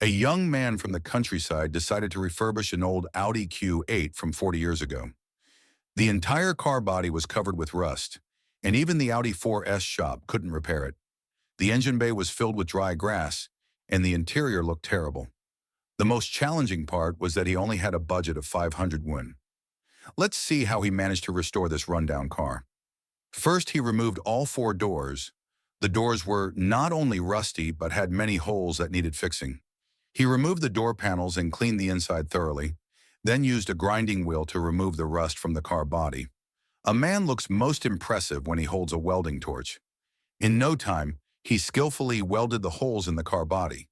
A young man from the countryside decided to refurbish an old Audi Q8 from 40 years ago. The entire car body was covered with rust, and even the Audi 4S shop couldn't repair it. The engine bay was filled with dry grass, and the interior looked terrible. The most challenging part was that he only had a budget of 500 won. Let's see how he managed to restore this rundown car. First, he removed all four doors. The doors were not only rusty, but had many holes that needed fixing. He removed the door panels and cleaned the inside thoroughly, then used a grinding wheel to remove the rust from the car body. A man looks most impressive when he holds a welding torch. In no time, he skillfully welded the holes in the car body.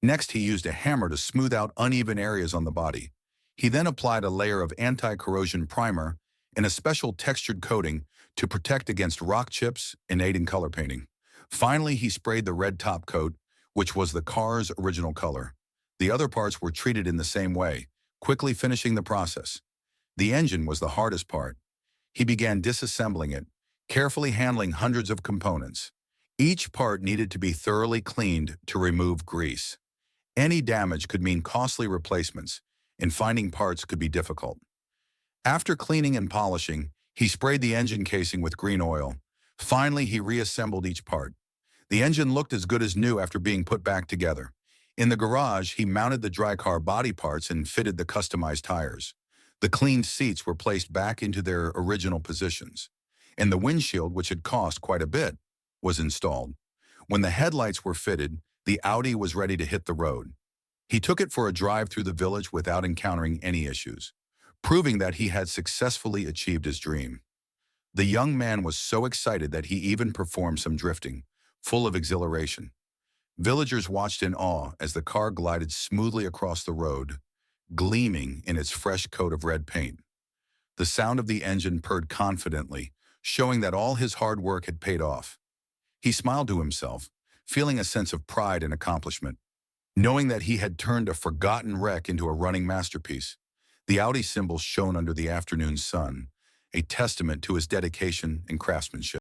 Next, he used a hammer to smooth out uneven areas on the body. He then applied a layer of anti-corrosion primer and a special textured coating to protect against rock chips and aid in color painting. Finally, he sprayed the red top coat, which was the car's original color. The other parts were treated in the same way, quickly finishing the process. The engine was the hardest part. He began disassembling it, carefully handling hundreds of components. Each part needed to be thoroughly cleaned to remove grease. Any damage could mean costly replacements, and finding parts could be difficult. After cleaning and polishing, he sprayed the engine casing with green oil. Finally, he reassembled each part. The engine looked as good as new after being put back together. In the garage, he mounted the dry car body parts and fitted the customized tires. The cleaned seats were placed back into their original positions, and the windshield, which had cost quite a bit, was installed. When the headlights were fitted, the Audi was ready to hit the road. He took it for a drive through the village without encountering any issues, proving that he had successfully achieved his dream. The young man was so excited that he even performed some drifting, full of exhilaration. Villagers watched in awe as the car glided smoothly across the road, gleaming in its fresh coat of red paint. The sound of the engine purred confidently, showing that all his hard work had paid off. He smiled to himself, feeling a sense of pride and accomplishment, knowing that he had turned a forgotten wreck into a running masterpiece. The Audi symbol shone under the afternoon sun, a testament to his dedication and craftsmanship.